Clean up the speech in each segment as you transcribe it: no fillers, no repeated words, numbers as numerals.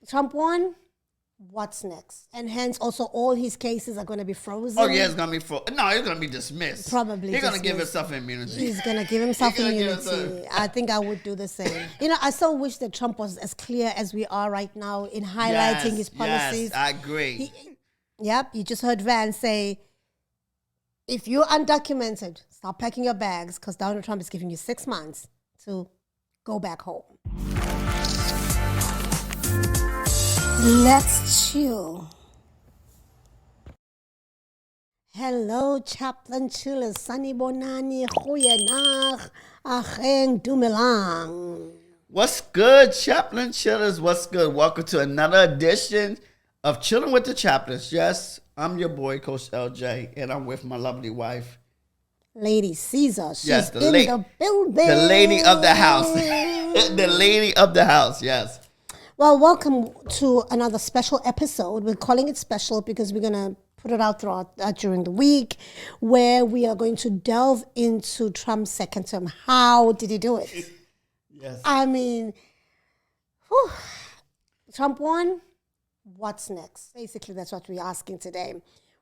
Trump won. What's next? And hence, also, all his cases are going to be frozen. Oh, yeah, it's going to be No, it's going to be dismissed. Probably He's going to give dismissed. himself immunity. He's going to give himself immunity. I think I would do the same. I so wish that Trump was as clear as we are right now in highlighting his policies. Yes, I agree. You just heard Vance say, if you're undocumented, stop packing your bags because Donald Trump is giving you 6 months to go back home. Let's chill. Hello, Chaplin chillers. Sunny Bonani, goeienacht, acheng dumelang. What's good, Chaplin chillers? What's good? Welcome to another edition of Chilling with the Chaplins. Yes, I'm your boy, Coach LJ, and I'm with my lovely wife, Lady Caesar. She's yes, in the building. The lady of the house. The lady of the house, yes. Well, welcome to another special episode. We're calling it special because we're going to put it out throughout during the week, where we are going to delve into Trump's second term. How did he do it? Yes. I mean, whew. Trump won. What's next? Basically, that's what we're asking today.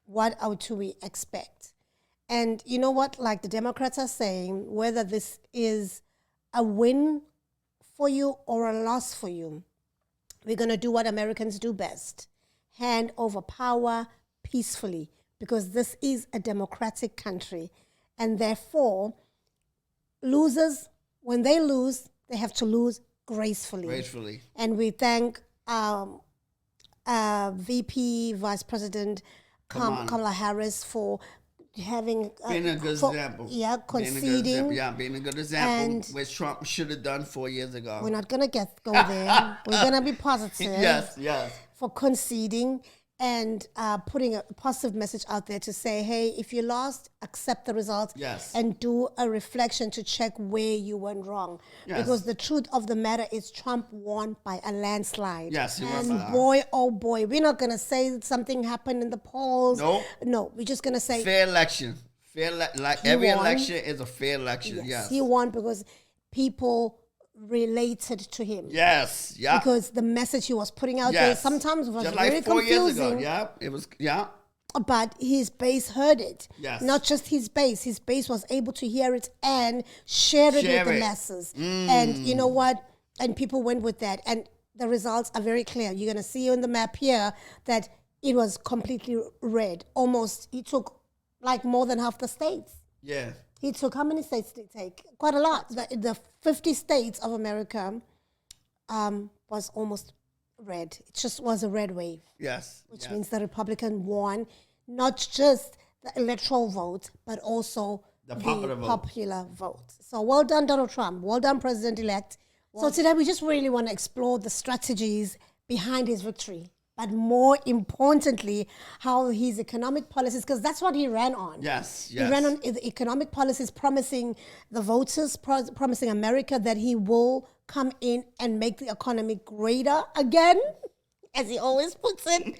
What do we expect? And you know what? Like the Democrats are saying, whether this is a win for you or a loss for you, we're going to do what Americans do best. Hand over power peacefully, because this is a democratic country. And therefore, losers, when they lose, they have to lose gracefully. Gracefully. And we thank VP, Vice President Kamala Harris for having... being a good example. Yeah, conceding. Being a good example, which Trump should have done 4 years ago. We're not going to go there. We're going to be positive. Yes. For conceding and putting a positive message out there to say, hey, if you lost, accept the results. Yes. And do a reflection to check where you went wrong. Yes. Because the truth of the matter is Trump won by a landslide. Yes, he won. And boy, oh boy, we're not going to say something happened in the polls. Nope. No, we're just going to say... Fair election. Like every election is a fair election. Yes. He won because people related to him. Yes, yeah. Because the message he was putting out there sometimes was just very like 4 years confusing. ago. Yeah, it was. Yeah. But his base heard it. Yes. Not just his base. His base was able to hear it and share it with the masses. And you know what? And people went with that. And the results are very clear. You're going to see on the map here that it was completely red. Almost, he took like more than half the states. Yeah. He took, how many states did he take? Quite a lot. The 50 states of America was almost red. It just was a red wave. Yes. Which means the Republican won not just the electoral vote, but also the popular vote. So well done, Donald Trump. Well done, President-elect. So today we just really want to explore the strategies behind his victory, but more importantly, how his economic policies, because that's what he ran on. Yes. He ran on the economic policies, promising the voters, promising America that he will come in and make the economy greater again, as he always puts it.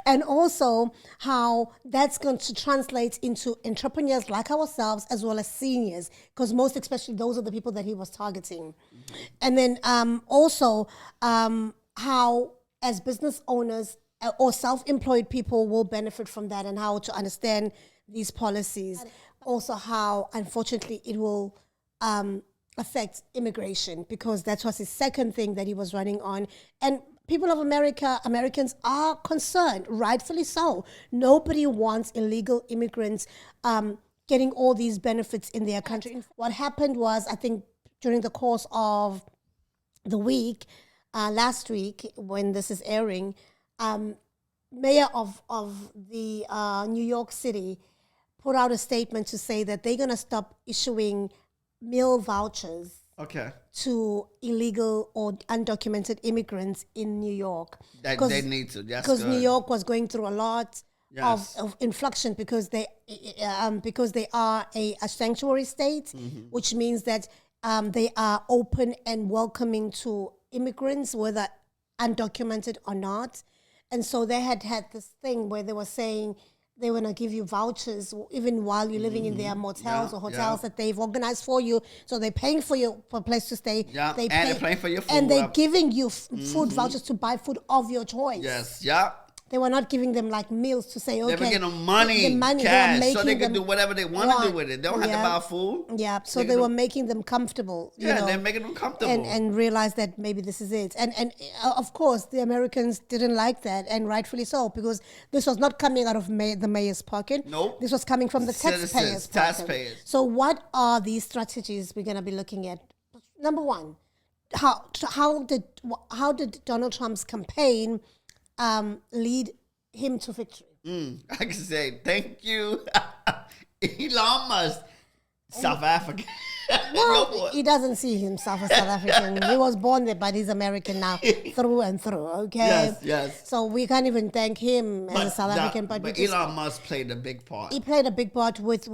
And also how that's going to translate into entrepreneurs like ourselves as well as seniors, because most especially those are the people that he was targeting. And then also how as business owners or self-employed people will benefit from that, and how to understand these policies. Also how, unfortunately, it will affect immigration, because that was his second thing that he was running on. And people of Americans are concerned, rightfully so. Nobody wants illegal immigrants getting all these benefits in their country. What happened was, I think, during the course of the week, last week, when this is airing, mayor of the New York City put out a statement to say that they're going to stop issuing meal vouchers to illegal or undocumented immigrants in New York. They need to. Because New York was going through a lot of influx, because they are a sanctuary state, which means that they are open and welcoming to immigrants, whether undocumented or not. And so they had this thing where they were saying they want to give you vouchers even while you're living in their motels or hotels that they've organized for you. So they're paying for you for a place to stay. Yeah, They and they're paying for your food. And they're giving you food vouchers to buy food of your choice. Yes, yeah. They were not giving them like meals to say, okay. They were getting them money, cash, so they can do whatever they want to do with it. They don't have to buy food. Yeah, so they were making them comfortable. You know, they're making them comfortable. And realize that maybe this is it. And of course, the Americans didn't like that, and rightfully so, because this was not coming out of the mayor's pocket. Nope. This was coming from the taxpayers' pocket. So what are these strategies we're going to be looking at? Number one, how did Donald Trump's campaign lead him to victory? I can say thank you, Elon Musk, South Africa. Well, he doesn't see himself as South African. He was born there, but he's American now, through and through. Okay. Yes. So we can't even thank him as a South African. But Elon Musk played a big part. He played a big part with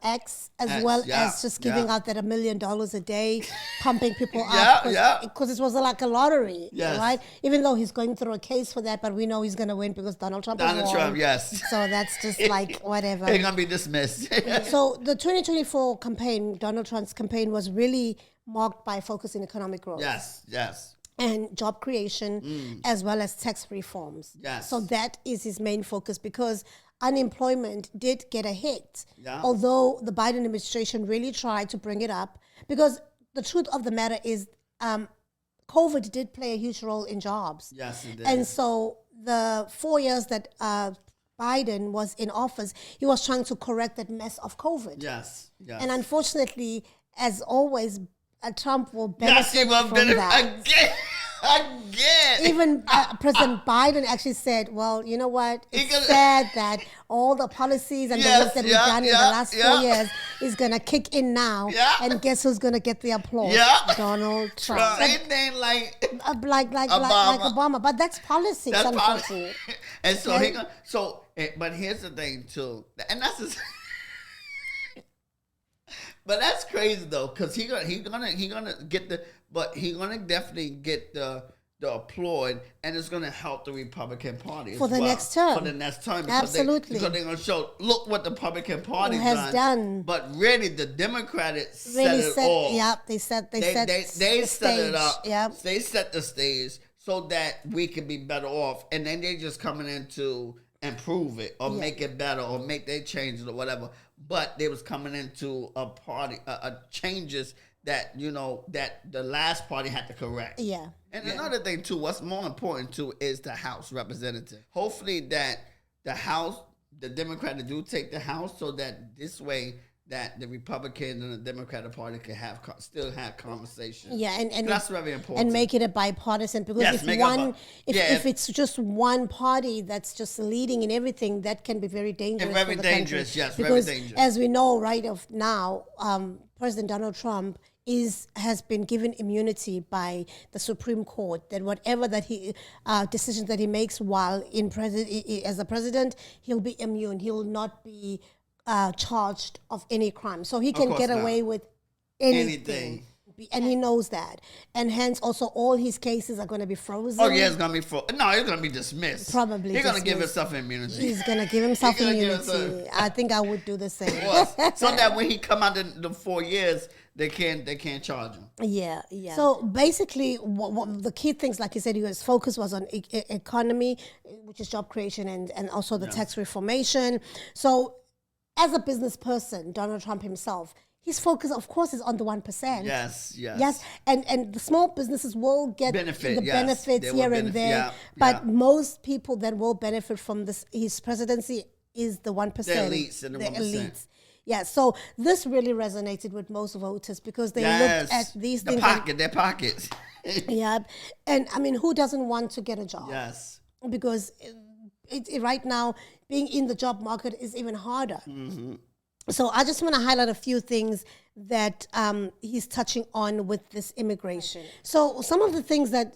X well as just giving out that $1 million a day, pumping people up. Because it was like a lottery, right? Even though he's going through a case for that, but we know he's going to win because Donald Trump won. Yes. So that's just like whatever. He's going to be dismissed. So the 2024 campaign, Donald Trump's campaign, was really marked by focus in economic growth. Yes. And job creation, as well as tax reforms. Yes. So that is his main focus, because unemployment did get a hit. Yeah. Although the Biden administration really tried to bring it up, because the truth of the matter is COVID did play a huge role in jobs. Yes, it did. And so the 4 years that Biden was in office, he was trying to correct that mess of COVID. Yes. And unfortunately, as always, Trump will benefit from that. Again. Even President Biden actually said, well, you know what? It's sad that all the policies and the work that we've done in the last 4 years is going to kick in now. And guess who's going to get the applause? Donald Trump. Same thing like Obama. But that's politics, unfortunately. And so but here's the thing, too. And that's just... But that's crazy though, because he gonna get he gonna definitely get the applaud, and it's gonna help the Republican Party for the next term. For the next term, absolutely, because they're gonna show, look what the Republican Party has done. But really, the Democrats set it off. Yeah, they set it up. Yeah, they set the stage so that we could be better off, and then they just coming in to improve it or make it better or make they changes or whatever. But they was coming into a party, changes that, that the last party had to correct. Yeah. And another thing, too, what's more important, too, is the House representative. Hopefully that the House, the Democrats do take the House, so that this way that the Republican and the Democratic Party can still have conversation. Yeah, and that's very important. And make it a bipartisan, because if it's just one party that's just leading in everything, that can be very dangerous. Very for the dangerous, country. yes, because very dangerous. As we know right of now, President Donald Trump has been given immunity by the Supreme Court, that whatever that he decisions that he makes while as a president, he'll be immune. He will not be charged of any crime, so he can get away with anything. And he knows that, and hence also all his cases are going to be frozen. Oh yeah, it's going to be frozen. No, it's going to be dismissed. Probably he's going to give himself immunity. He's going to give himself immunity. I think I would do the same. So that when he come out in the 4 years, they can't charge him. Yeah. So basically, what the key things, like you said, his focus was on economy, which is job creation, and also the tax reformation. So, as a business person, Donald Trump himself, his focus, of course, is on the 1%. Yes. And the small businesses will get benefits here and there. But most people that will benefit from his presidency is the 1%. The elites and the 1%. Elites. Yeah, so this really resonated with most voters, because they looked at these things. Their pockets. Yeah. And I mean, who doesn't want to get a job? Yes. Because right now, being in the job market is even harder. Mm-hmm. So I just want to highlight a few things that he's touching on with this immigration. So some of the things that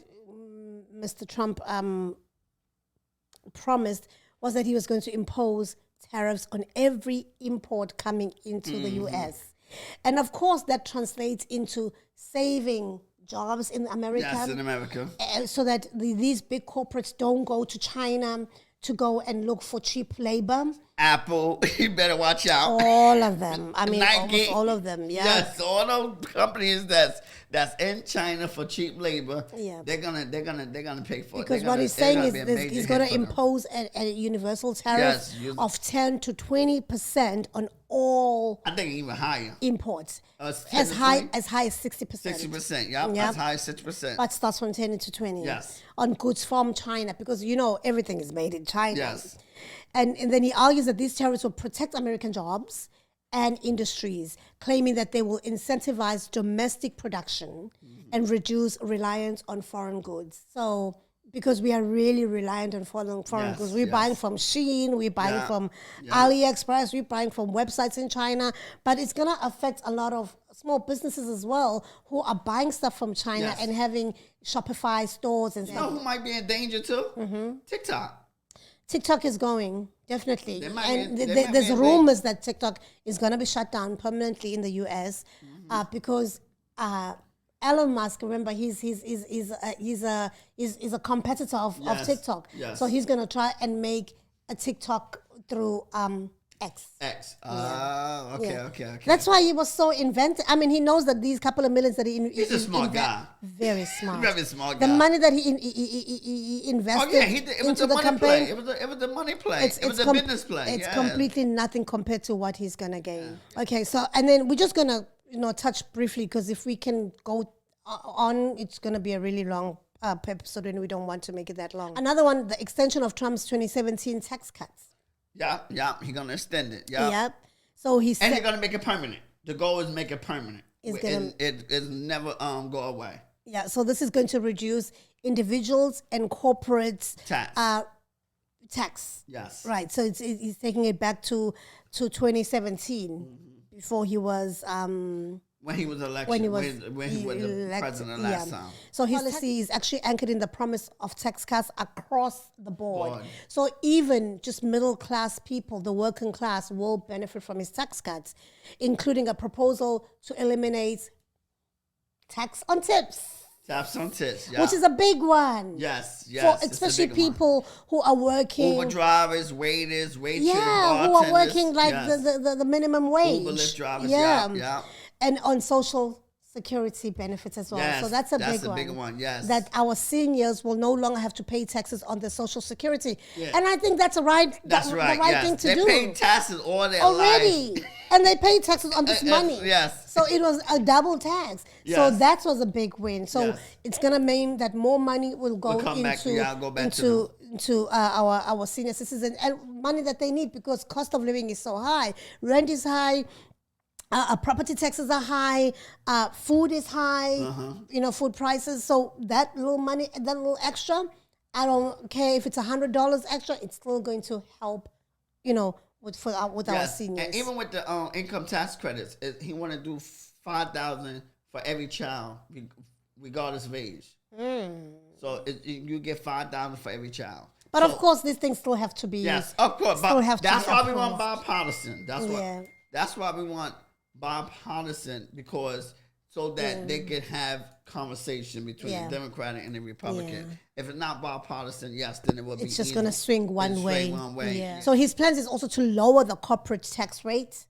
Mr. Trump promised was that he was going to impose tariffs on every import coming into the U.S. And of course, that translates into saving jobs in America. Yes, in America. So that these big corporates don't go to China to go and look for cheap labor. Apple, you better watch out. All of them. I mean, Nike, almost all of them. Yeah. Yes, all those companies that's in China for cheap labor. Yeah. They're gonna pay for Because it. what he's saying is he's going to them. impose a universal tariff of 10 to 20% on all I think even higher. imports. 10 As to high 20? as 60%. 60%, yeah, Yep. as high as 60%. But starts from 10 to 20. Yes. On goods from China, because everything is made in China. Yes. And then he argues that these tariffs will protect American jobs and industries, claiming that they will incentivize domestic production and reduce reliance on foreign goods. So, because we are really reliant on foreign Yes, goods. We're yes. buying from Shein, we're buying Yeah, from yeah. AliExpress, we're buying from websites in China, but it's going to affect a lot of small businesses as well who are buying stuff from China Yes. and having Shopify stores and You know who might be in danger too? Mm-hmm. TikTok. TikTok is going, definitely. They might And be- they might there's be in rumors that TikTok is going to be shut down permanently in the US because Elon Musk, remember, he's a competitor of Yes, TikTok. yes. So he's going to try and make a TikTok through X. X. Yeah. Okay. That's why he was so inventive. I mean, he knows that these couple of millions that He's a smart guy. Very smart. Very smart The guy. money that he invested Oh yeah, it was into a the money campaign. play. It was a money play. It was a business play. It's yeah. completely nothing compared to what he's gonna gain. Okay, so and then we're just gonna touch briefly because if we can go on, it's gonna be a really long episode, and we don't want to make it that long. Another one, the extension of Trump's 2017 tax cuts. Yeah. He's gonna extend it. Yeah. Yep. So he And said they're gonna make it permanent. The goal is make it permanent. It's gonna- It's never go away. Yeah, so this is going to reduce individuals and corporates Tax. tax. Yes. Right. So he's taking it back to 2017 before he was When he was elected. when he was the president last time. So his policy is actually anchored in the promise of tax cuts across the board. Board. So even just middle class people, the working class, will benefit from his tax cuts, including a proposal to eliminate tax on tips, Taps on tips. Yeah. which is a big one. yes. For It's a especially big one. people who are working. Uber drivers, waiters, waitresses, Yeah, who are bartenders. working like Yes. the minimum wage. Uber Lyft drivers. Yeah. And on social security benefits as well. Yes, So that's a that's big a one. big one, yes. That our seniors will no longer have to pay taxes on their social security. Yeah. And I think that's That's the right. right yes. thing to they do. pay taxes all their Already. life. And they pay taxes on this money. Yes. So it was a double tax. So Yes. that was a big win. So Yes. it's gonna mean that more money will go come back- into yeah, go back to our senior citizens and money that they need because cost of living is so high. Rent is high. Property taxes are high. Food is high. Food prices. So that little money, that little extra, I don't care if it's $100 extra. It's still going to help. With our Yes. seniors. And even with the income tax credits, he want to do $5,000 for every child, regardless of age. So you get $5,000 for every child. But of course, these things still have to be. Yes, of course. Still But have to that's be why we want approved. bipartisan. Yeah. That's why we want bipartisan because so that they can have conversation between Yeah. the Democratic and the Republican. Yeah. If it's not bipartisan, yes, then it will be. It's just easy. going to swing one It'll way. swing one way. Yeah. So his plans is also to lower the corporate tax rate,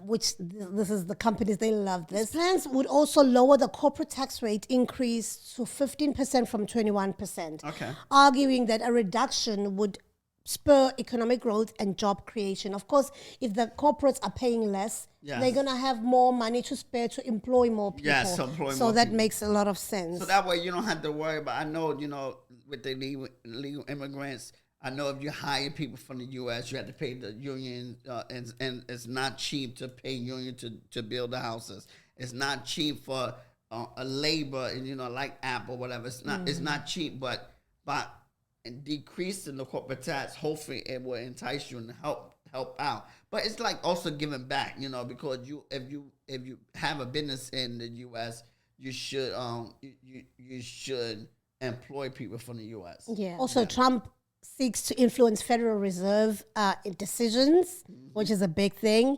which this is the companies, they love this. His plans would also lower the corporate tax rate increase to 15% from 21%. Okay. Arguing that a reduction would spur economic growth and job creation. Of course, if the corporates are paying less, Yes. they're going to have more money to spare to employ more people. Yes, employ so more that people. makes a lot of sense. So that way you don't have to worry about. I know, with the legal immigrants, I know if you hire people from the U.S., you have to pay the union, and it's not cheap to pay union to build the houses. It's not cheap for a labor, and like Apple, whatever. It's not cheap, but by decreasing the corporate tax, hopefully it will entice you and help out. But it's like also giving back, because if you have a business in the U.S., you should you should employ people from the U.S. Yeah. Also, Trump seeks to influence Federal Reserve decisions, which is a big thing,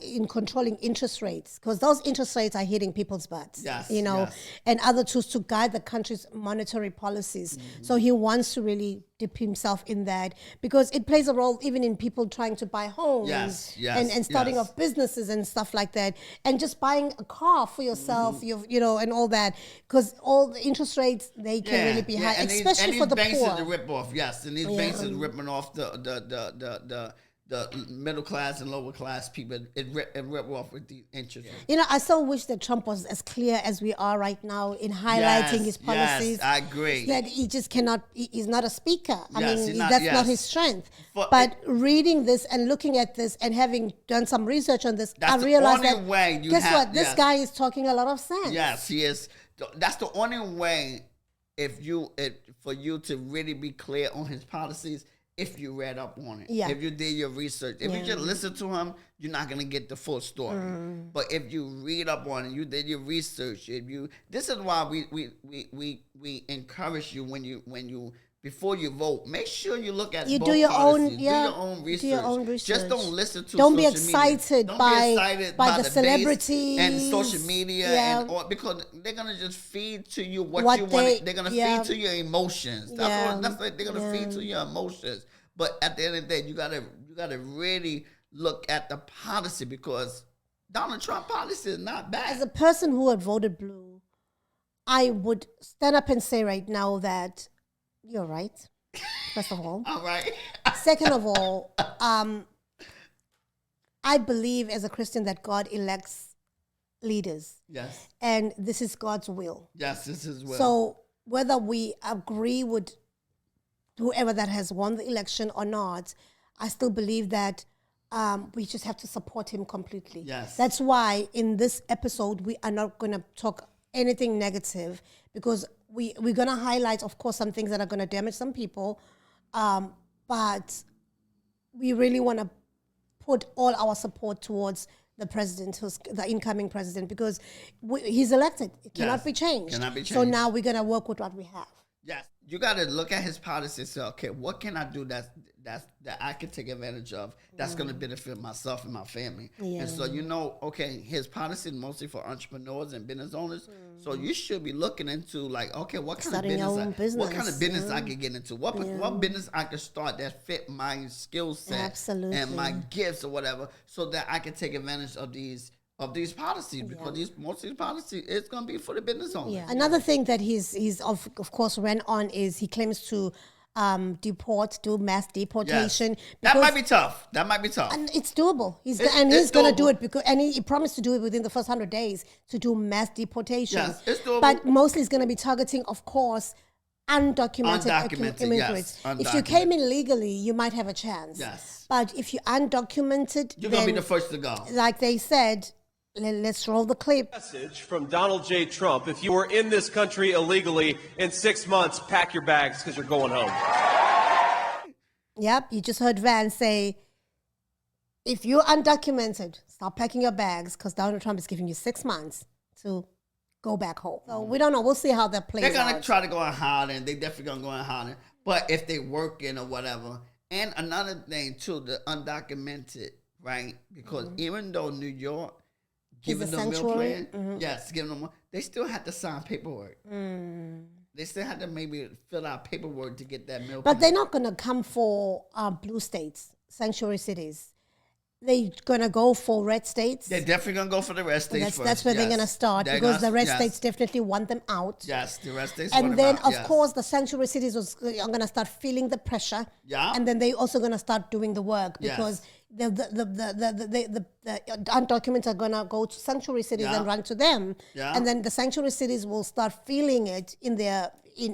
in controlling interest rates, because those interest rates are hitting people's butts, and other tools to guide the country's monetary policies. So he wants to really dip himself in that, because it plays a role even in people trying to buy homes and starting off businesses and stuff like that, and just buying a car for yourself, and all that, because all the interest rates, they can really be high, especially for the poor. The rip off, and these banks are ripping off the middle class and lower class people. It rip off with the interest. I so wish that Trump was as clear as we are right now in highlighting his policies. Yes, I agree. That he just cannot. He's not a speaker. That's not his strength. But reading this and looking at this and having done some research on this, I realized that. Guess what? This guy is talking a lot of sense. Yes, he is. That's the only way. For you to really be clear on his policies, if you read up on it, if you did your research, if you just listen to him, you're not gonna get the full story. But if you read up on it, you did your research. This is why we encourage you when you before you vote, make sure you look at both policies. Do your own research. Do your own research. Just don't listen to. Don't be excited by the celebrities and social media, because they're gonna just feed to you what you want. They're gonna feed to your emotions. That's what they're gonna feed to your emotions. But at the end of the day, you gotta really look at the policy, because Donald Trump policy is not bad. As a person who had voted blue, I would stand up and say right now that you're right, first of all. All right. Second of all, I believe as a Christian that God elects leaders. Yes. And this is God's will. Yes, this is will. So whether we agree with whoever that has won the election or not, I still believe that we just have to support him completely. Yes. That's why in this episode, we are not going to talk anything negative, because we're going to highlight, of course, some things that are going to damage some people, but we really want to put all our support towards the president, who's the incoming president, because he's elected. It cannot be changed. So now we're going to work with what we have. Yes, you got to look at his policy and say, okay, what can I do that I can take advantage of that's going to benefit myself and my family? And so, his policy is mostly for entrepreneurs and business owners. So you should be looking into what kind of business I can get into, what business I can start that fit my skill set and my gifts or whatever, so that I can take advantage of these policies, because most of these policies is going to be for the business owners. Yeah. Another thing that he's of course ran on is he claims to do mass deportation. Yes. That might be tough. And it's doable. He's going to do it, and he promised to do it within the first 100 days to do mass deportation. Yes, it's doable. But mostly he's going to be targeting, of course, undocumented immigrants. Yes, if you came in legally, you might have a chance. Yes. But if you're undocumented, you're going to be the first to go. Like they said, let's roll the clip. Message from Donald J. Trump: if you were in this country illegally, in 6 months, pack your bags because you're going home. Yep, you just heard Van say, if you're undocumented, stop packing your bags, because Donald Trump is giving you 6 months to go back home. So we don't know. We'll see how that plays out. They're going to try to go in hiding. They definitely going to go in hiding. But if they working or whatever. And another thing, too, the undocumented, right? Because even though New York giving them meal plan, giving them, they still have to sign paperwork. They still have to maybe fill out paperwork to get that meal plan. But they're not going to come for blue states, sanctuary cities. They're going to go for red states. They're definitely going to go for the red states first. That's where they're going to start, because the red states definitely want them out. Yes, the red states want them out. And then, of course, the sanctuary cities are going to start feeling the pressure. Yeah. And then they're also going to start doing the work, because the undocumented are going to go to sanctuary cities and run to them. Yeah. And then the sanctuary cities will start feeling it in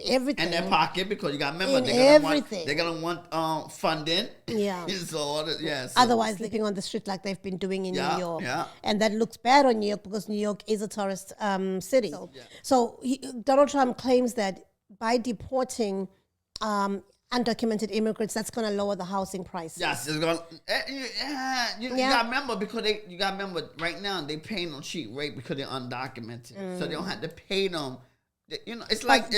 everything. In their pocket, because you got to remember, they're going to want funding. Yeah. So otherwise, living on the street like they've been doing in New York. Yeah. And that looks bad on New York, because New York is a tourist city. So Donald Trump claims that by deporting undocumented immigrants, that's going to lower the housing prices. Yes, it's going. You got to remember, because you got to remember right now they're paying them cheap rate because they're undocumented, so they don't have to pay them. It's like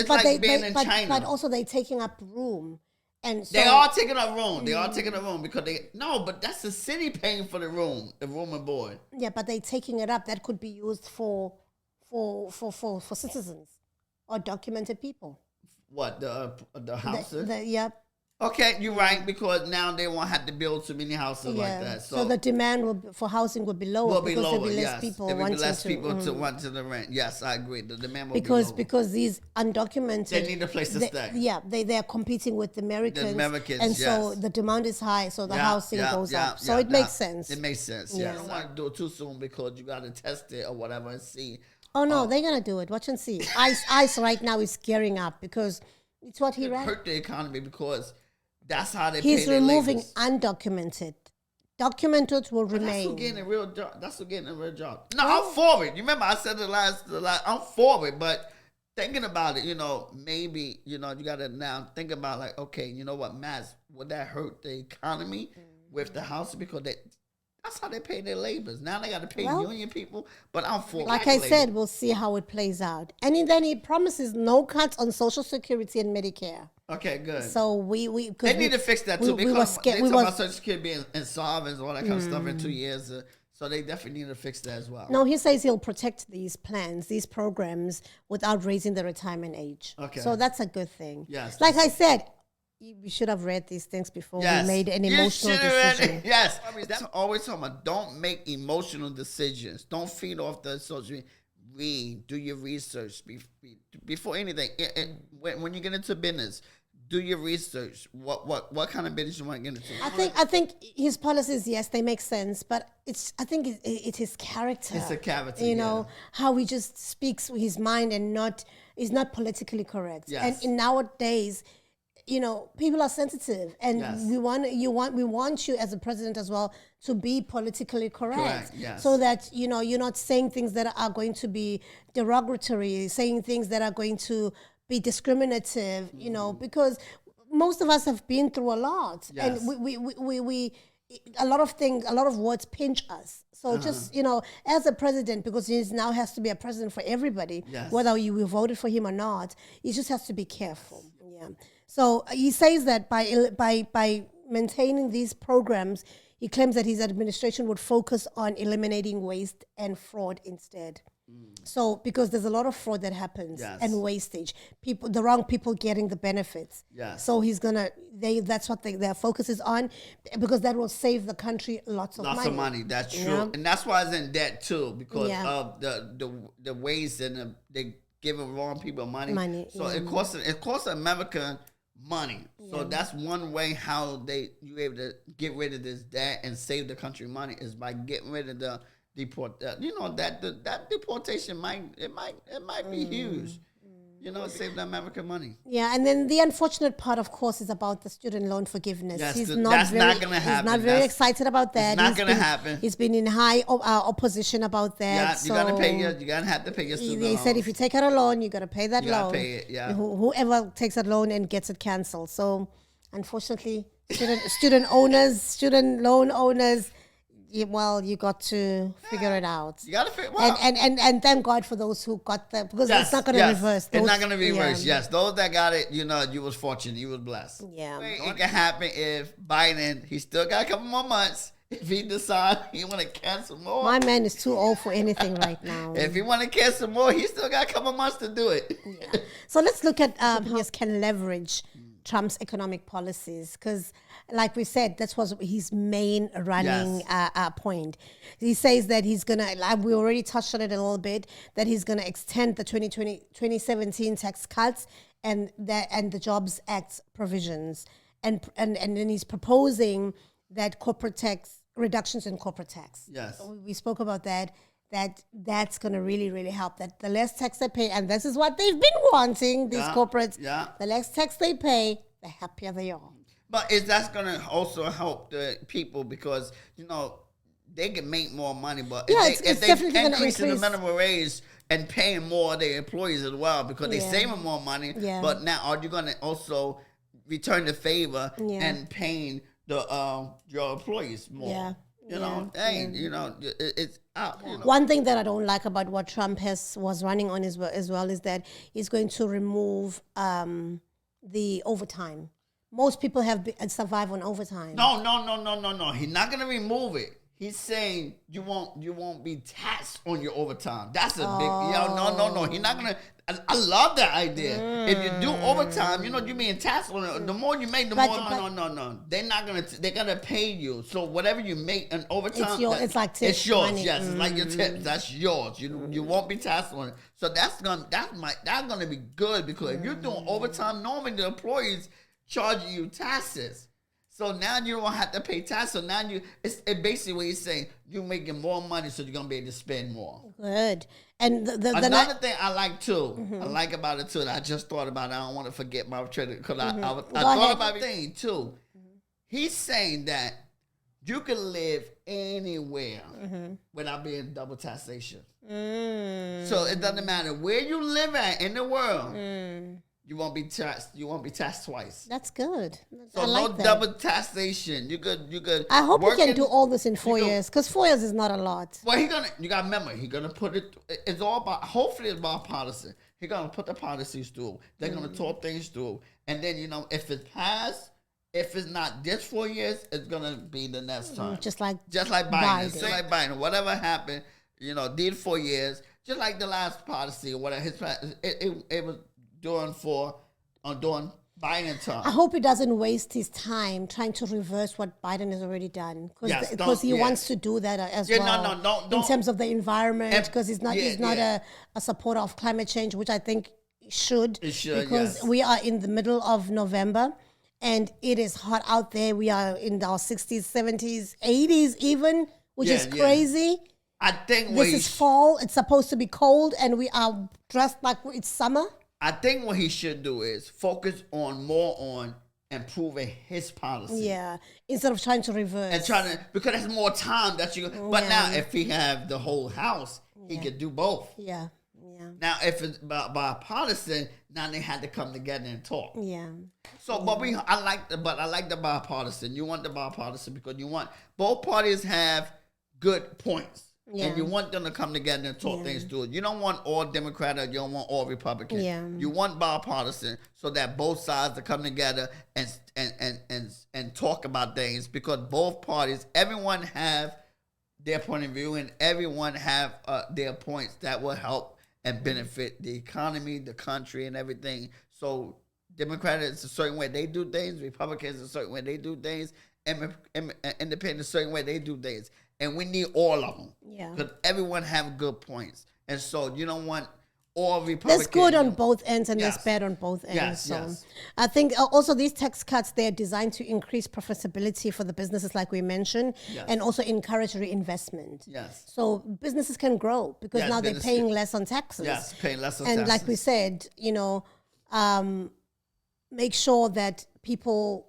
being in China. But also they're taking up room And so They are taking a room. They are taking a room because but that's the city paying for the room and board. yeah, but they're taking it up. That could be used for citizens or documented people. What the houses? Yeah. Okay, you're right, because now they won't have to build so many houses like that. So the demand for housing would be lower because there'll be less people there will be wanting less to. people to want to the rent. Yes, I agree. The demand will be lower. Because these undocumented, They need a place to stay. Yeah, they are competing with the Americans. And so the demand is high, so the housing goes up. So it makes sense. It makes sense. Yeah, I don't want to do it too soon because you got to test it or whatever and see. Oh no, they're gonna do it. Watch and see. ICE right now is gearing up because it's what he ran. Hurt the economy because that's how they. He's pay their removing labors. Undocumented. Documented will remain. That's who getting a real job. That's who getting a real job. No, I'm for it. You remember I said the last. I'm for it, but thinking about it, maybe you got to now think about like, okay, you know what, Mass, would that hurt the economy with the house because that's how they pay their labors. Now they got to pay union people, but I'm for. Like I said, we'll see how it plays out. And then he promises no cuts on Social Security and Medicare. Okay, good. So they need to fix that too because they talk about Social Security being insolvent and all that kind of stuff in 2 years. So they definitely need to fix that as well. No, he says he'll protect these plans, these programs, without raising the retirement age. Okay. So that's a good thing. Yes. Like I said, we should have read these things before we made an emotional decision. Yes. That's always talking about. Don't make emotional decisions. Don't feed off the social media. Read. Do your research before anything. When you get into business, do your research. What kind of business you want to get into? I think his policies, yes, they make sense, but I think it's his character. It's a character. You know how he just speaks with his mind and is not politically correct. Yes. And in nowadays, people are sensitive, and we want you as a president as well to be politically correct. Yes. So that you're not saying things that are going to be derogatory, saying things that are going to be discriminative. Because most of us have been through a lot, yes. and we a lot of words pinch us. So just as a president, because he now has to be a president for everybody, yes. whether you voted for him or not, he just has to be careful. Yeah. So he says that by maintaining these programs, he claims that his administration would focus on eliminating waste and fraud instead. So because there's a lot of fraud that happens and wastage, the wrong people getting the benefits. Yes. So that's what their focus is on, because that will save the country lots of money. That's true, and that's why it's in debt too, because of the waste and they giving wrong people money. So it costs America money. So that's one way how you able to get rid of this debt and save the country money is by getting rid of the that deportation might be huge. Save the American money. Yeah, and then the unfortunate part, of course, is about the student loan forgiveness. Yes, that's not going to happen. He's not very excited about that. It's not going to happen. He's been in high opposition about that. Yeah, you're going to have to pay your student loan. They said if you take out a loan, you got to pay that loan. You got to pay it, yeah. Whoever takes that loan and gets it canceled. So, unfortunately, student loan owners, you got to figure it out. You got to figure and thank God for those who got that, because it's not going to reverse. It's not going to be reversed. Yes, those that got it, you was fortunate, you was blessed. Yeah, it can happen if Biden, he still got a couple more months. If he decides he want to cancel more, my man is too old for anything right now. If he want to cancel more, he still got a couple months to do it. Yeah. So let's look at how he can leverage Trump's economic policies, because like we said, that was his main running point. He says that he's going to, we already touched on it a little bit, that he's going to extend the 2017 tax cuts and the Jobs Act provisions. And then he's proposing that reductions in corporate tax. Yes. So we spoke about that's going to really, really help, that the less tax they pay, and this is what they've been wanting, these corporates, the less tax they pay, the happier they are. But that's going to also help the people because, they can make more money. But if they increase the minimum wage and paying more of their employees as well because they're saving more money. Yeah. But now are you going to also return the favor and paying your employees more? Yeah. It's out. One thing that I don't like about what Trump was running on as well is that he's going to remove the overtime most people have survived on overtime. No. He's not gonna remove it. He's saying you won't be taxed on your overtime. That's a big no. He's not gonna. I love that idea. If you do overtime, you're being taxed on it. The more you make, the more. No. They're not gonna. They're gonna pay you. So whatever you make in overtime, it's like tips. It's yours. Money. Yes, it's like your tips. That's yours. You won't be taxed on it. So that's gonna be good because if you're doing overtime, normally the employees charge you taxes. So now you don't have to pay tax. So now it's basically what he's saying. You're making more money, so you're gonna be able to spend more. Good. And another thing I like too, I like about it too, and I just thought about it. I don't want to forget my training because I thought about everything too. He's saying that you can live anywhere without being double taxation. So it doesn't matter where you live at in the world. You won't be taxed. You won't be taxed twice. That's good. So no double taxation. You could. I hope he can do all this in 4 years, because 4 years is not a lot. Well, you got to remember, he's gonna put it. It's all about. Hopefully, it's about policy. He's gonna put the policies through. They're gonna talk things through, and then if it passed, if it's not this 4 years, it's gonna be the next time. Just like Biden. Just like Biden. Whatever happened, did 4 years. Just like the last policy or whatever. It was. During Biden time. I hope he doesn't waste his time trying to reverse what Biden has already done, because he wants to do that as well. No, in terms of the environment, because he's not a supporter of climate change, which I think should. It should, because we are in the middle of November and it is hot out there. We are in our 60s, 70s, 80s even, which is crazy. I think this is fall. It's supposed to be cold and we are dressed like it's summer. I think what he should do is focus more on improving his policy. Yeah, instead of trying to reverse. Because there's more time that you. But now, if he have the whole house, he could do both. Yeah. Now, if it's bipartisan, now they had to come together and talk. Yeah. So, I like the bipartisan. You want the bipartisan because you want both parties have good points. Yeah. And you want them to come together and talk things through. You don't want all Democrat or you don't want all Republican. Yeah. You want bipartisan so that both sides to come together and talk about things, because both parties, everyone have their point of view and everyone have their points that will help and benefit the economy, the country, and everything. So Democrats a certain way they do things, Republicans a certain way they do things, and Independents a certain way they do things. And we need all of them. Yeah. Because everyone have good points. And so you don't want all Republicans. That's good on both ends and that's bad on both ends. Yes. I think also these tax cuts, they're designed to increase profitability for the businesses like we mentioned, and also encourage reinvestment. Yes. So businesses can grow because now they're paying less on taxes. Yes, paying less on taxes. And like we said, make sure that people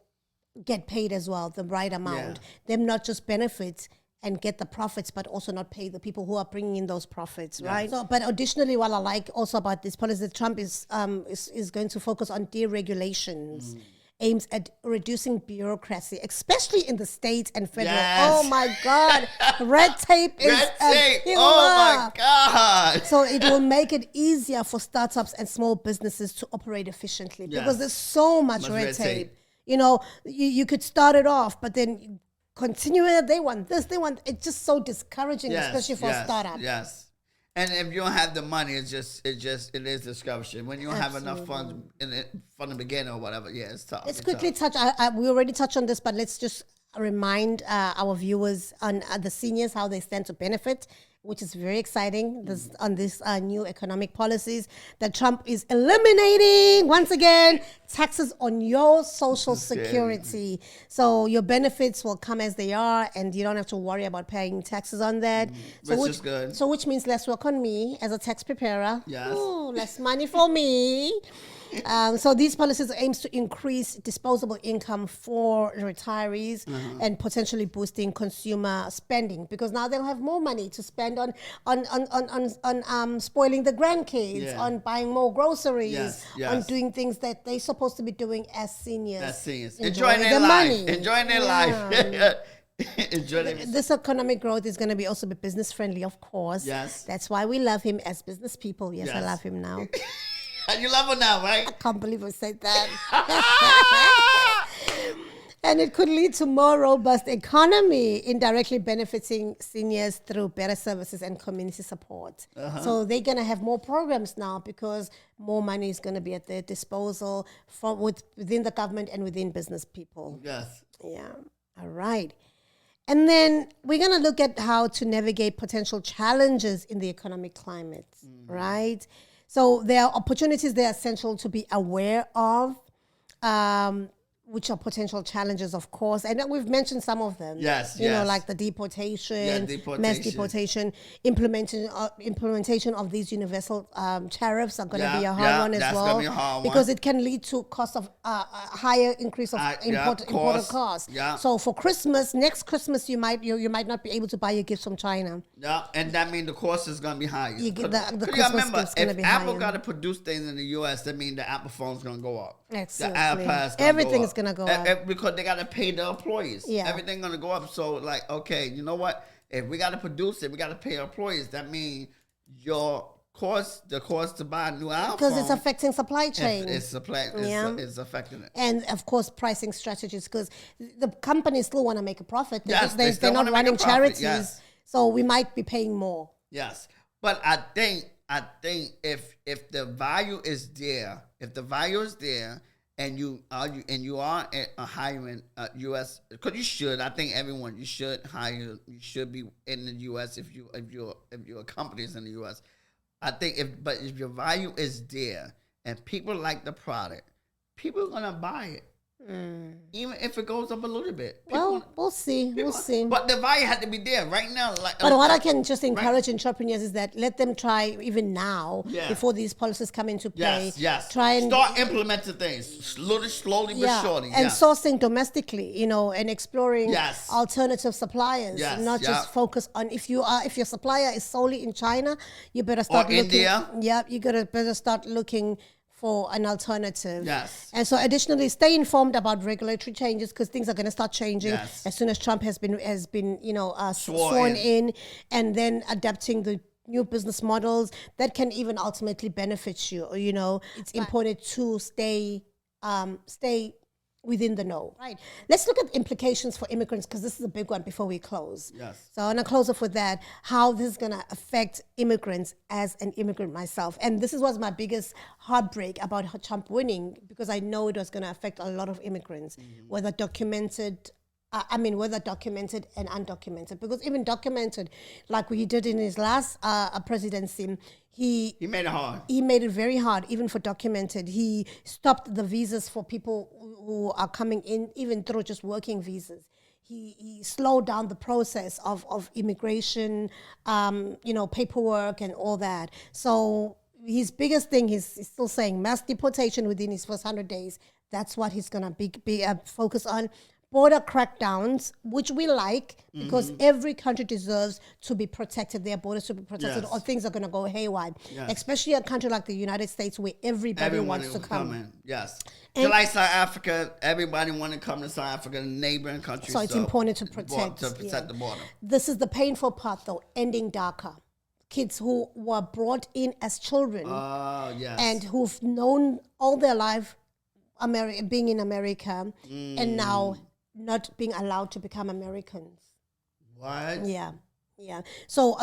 get paid as well, the right amount. Them not just benefits and get the profits, but also not pay the people who are bringing in those profits, right? So, but additionally, what I like also about this policy, that Trump is going to focus on deregulations, aims at reducing bureaucracy, especially in the states and federal. Yes. Oh my God, red tape is a killer. Oh my God. So it will make it easier for startups and small businesses to operate efficiently because there's so much red tape. You could start it off, but then continue it. They want this. They want. It's just so discouraging, especially for a startup. Yes, and if you don't have the money, it is discouraging. When you don't have enough funds from the beginning or whatever, it's tough. Let's quickly touch. We already touched on this, but let's just remind our viewers on the seniors how they stand to benefit, which is very exciting. On this new economic policies that Trump is eliminating once again taxes on your social security. So your benefits will come as they are, and you don't have to worry about paying taxes on that. Which is good. So which means less work on me as a tax preparer. Yes. Ooh, less money for me. So these policies aims to increase disposable income for retirees and potentially boosting consumer spending, because now they'll have more money to spend on spoiling the grandkids, on buying more groceries, on doing things that they're supposed to be doing as seniors. Enjoying their life. Enjoying their life. This economic growth is going to also be business friendly, of course. Yes. That's why we love him as business people. Yes. I love him now. You love her now, right? I can't believe I said that. And it could lead to more robust economy, indirectly benefiting seniors through better services and community support. So they're going to have more programs now because more money is going to be at their disposal from within the government and within business people. Yes. Yeah. All right. And then we're going to look at how to navigate potential challenges in the economic climate, right? So there are opportunities that are essential to be aware of, which are potential challenges, of course. And we've mentioned some of them. Yes, You know, yes. like the deportation, deportation. mass deportation, implementation of these universal tariffs are going to be a hard one as that's well. gonna be a hard one. Because it can lead to cost of higher increase of imported costs. Yeah. So for Christmas, next Christmas, you might not be able to buy your gifts from China. Yeah, and that means the cost is going to be higher. You get the you Christmas remember, gift's gonna if be Apple higher. got to produce things in the U.S., that means the Apple phone's going to go up. Absolutely. The iPad's Everything is going gonna go up. Because they got to pay the employees. Yeah. Everything going to go up. So, like, okay, you know what? If we got to produce it, we got to pay our employees. That means the cost to buy a new iPhone. Because it's affecting supply chain. It's affecting it. And of course, pricing strategies, because the companies still want to make a profit. Yes, they still they're not wanna make a running profit, charities. yes. So we might be paying more. Yes, but I think if the value is there, and you are hiring U.S. because you should. I think you should hire. You should be in the U.S. if your company is in the U.S. I think if your value is there and people like the product, people are gonna buy it. Even if it goes up a little bit. We'll see. We'll see. But the value had to be there right now. But what I can just encourage entrepreneurs is that let them try even now, before these policies come into play. Yes. Try and start implementing things slowly but surely. And sourcing domestically, and exploring alternative suppliers. Yes, Not just focus on if your supplier is solely in China, you better start looking. India. Yeah, you better start looking for an alternative. Yes. And so additionally, stay informed about regulatory changes because things are going to start changing as soon as Trump has been sworn in, and then adapting the new business models that can even ultimately benefit you. It's important to stay within the know. Right. Let's look at implications for immigrants because this is a big one before we close. Yes. So I want to close off with that, how this is going to affect immigrants as an immigrant myself. And this was my biggest heartbreak about Trump winning because I know it was going to affect a lot of immigrants, whether documented and undocumented. Because even documented, like he did in his last presidency, he made it hard. He made it very hard, even for documented. He stopped the visas for people who are coming in, even through just working visas. He slowed down the process of immigration, paperwork and all that. So his biggest thing, he's still saying mass deportation within his first 100 days. That's what he's going to be focus on. Border crackdowns, which we like, because every country deserves to be protected, their borders to be protected, or things are going to go haywire. Yes. Especially a country like the United States where everybody wants to come in. Yes. And like South Africa, everybody wants to come to South Africa, neighboring countries. So it's important to protect the border. This is the painful part, though, ending DACA. Kids who were brought in as children and who've known all their life being in America and now not being allowed to become Americans. What? Yeah. So,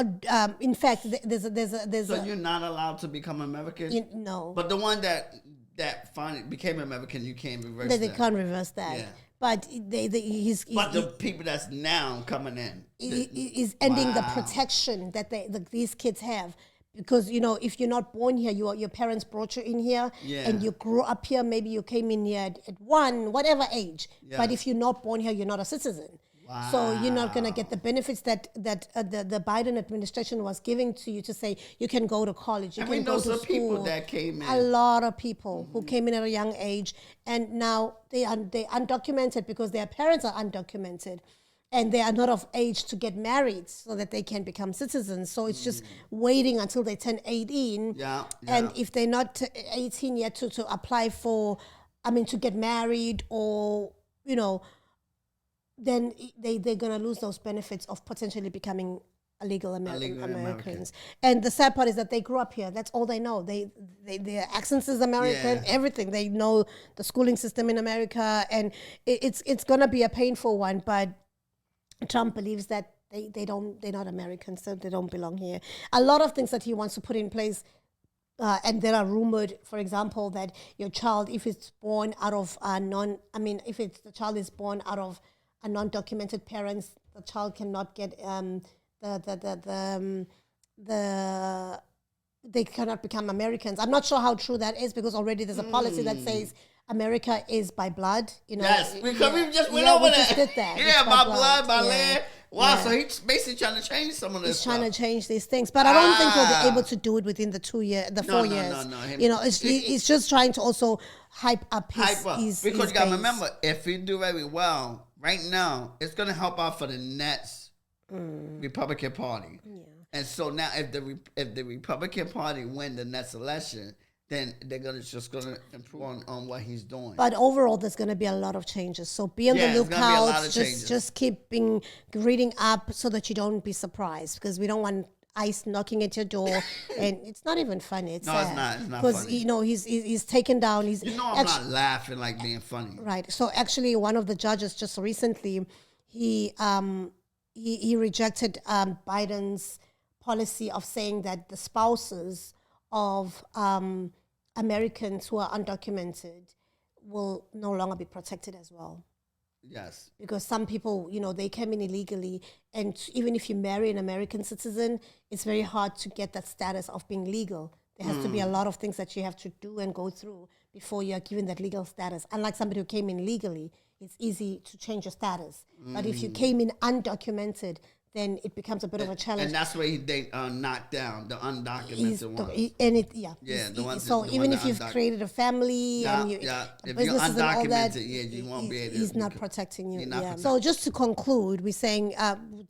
in fact, there's So you're not allowed to become American? No. But the one that finally became American, you can't reverse that. They can't reverse that. Yeah. But the people that's now coming in is ending the protection that these kids have. Because, if you're not born here, your parents brought you in here and you grew up here, maybe you came in here at whatever age. Yeah. But if you're not born here, you're not a citizen. Wow. So you're not going to get the benefits that the Biden administration was giving to you to say you can go to college, you can go to school. People that came in. A lot of people who came in at a young age, and now they undocumented because their parents are undocumented. And they are not of age to get married so that they can become citizens. So it's just waiting until they turn 18. And if they're not 18 yet to apply to get married or, then they're going to lose those benefits of potentially becoming illegal Illegal Americans. And the sad part is that they grew up here. That's all they know. Their accents is American, everything. They know the schooling system in America, and it's gonna be a painful one. But Trump believes that they're not Americans, so they don't belong here. A lot of things that he wants to put in place. And there are rumored, for example, that your child, if it's born out of the child is born out of a non-documented parents, the child cannot get they cannot become Americans. I'm not sure how true that is because already there's a policy that says America is by blood. You know, yes, because we just went over we that. just did that. Yeah, It's by blood, by yeah. land. Wow, so he's basically trying to change some of this He's stuff. trying to change these things, but I don't think he'll be able to do it within the 4 years. No. You know, he's just trying to also hype up his because you gotta base. remember, if he do very well right now, it's gonna help out for the next Republican Party. Yeah. And so now, if the Republican Party win the next election, then they're just gonna improve on what he's doing. But overall, there's going to be a lot of changes. So be on the lookout. Just keep reading up so that you don't be surprised because we don't want ICE knocking at your door, and it's not even funny. It's sad. It's not because funny. He's taken down. I'm not laughing like being funny. Right. So actually, one of the judges just recently, he rejected Biden's policy of saying that the spouses of Americans who are undocumented will no longer be protected as well. Yes. Because some people, they came in illegally, and even if you marry an American citizen, it's very hard to get that status of being legal. There has to be a lot of things that you have to do and go through before you are given that legal status. Unlike somebody who came in legally, it's easy to change your status. But if you came in undocumented, then it becomes a bit of a challenge. And that's where they knocked down the undocumented ones. So even if you've created a family and if you're businesses and all that, you won't be able to. He's not protecting you. Protecting. So just to conclude, we're saying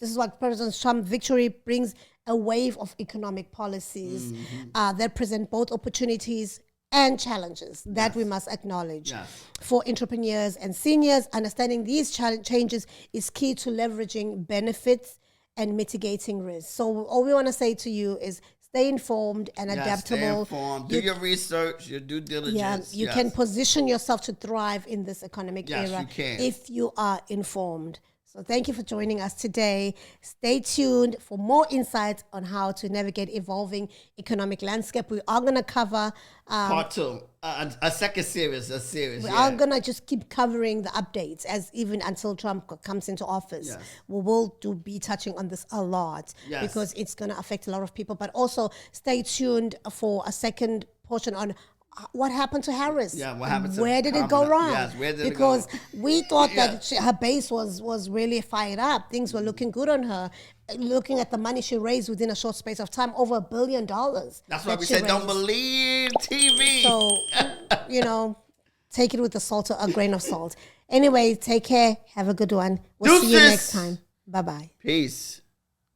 this is what President Trump's victory brings: a wave of economic policies that present both opportunities and challenges that we must acknowledge. For entrepreneurs and seniors, understanding these changes is key to leveraging benefits and mitigating risks. So all we want to say to you is stay informed and adaptable. Stay informed. Do your research, your due diligence. You can position yourself to thrive in this economic era you can. if you are informed. So thank you for joining us today. Stay tuned for more insights on how to navigate evolving economic landscape. We are going to cover part 2, a second series, We are going to just keep covering the updates as even until Trump comes into office. We will be touching on this a lot because it's going to affect a lot of people. But also stay tuned for a second portion on what happened to Harris? What happened to Where did it go wrong? Yes, where did because it go? we thought that her base was really fired up. Things were looking good on her. Looking at the money she raised within a short space of time, over $1 billion. That's why we said don't believe TV. So, take it with a grain of salt. Anyway, take care. Have a good one. We'll see you next time. Bye-bye. Peace.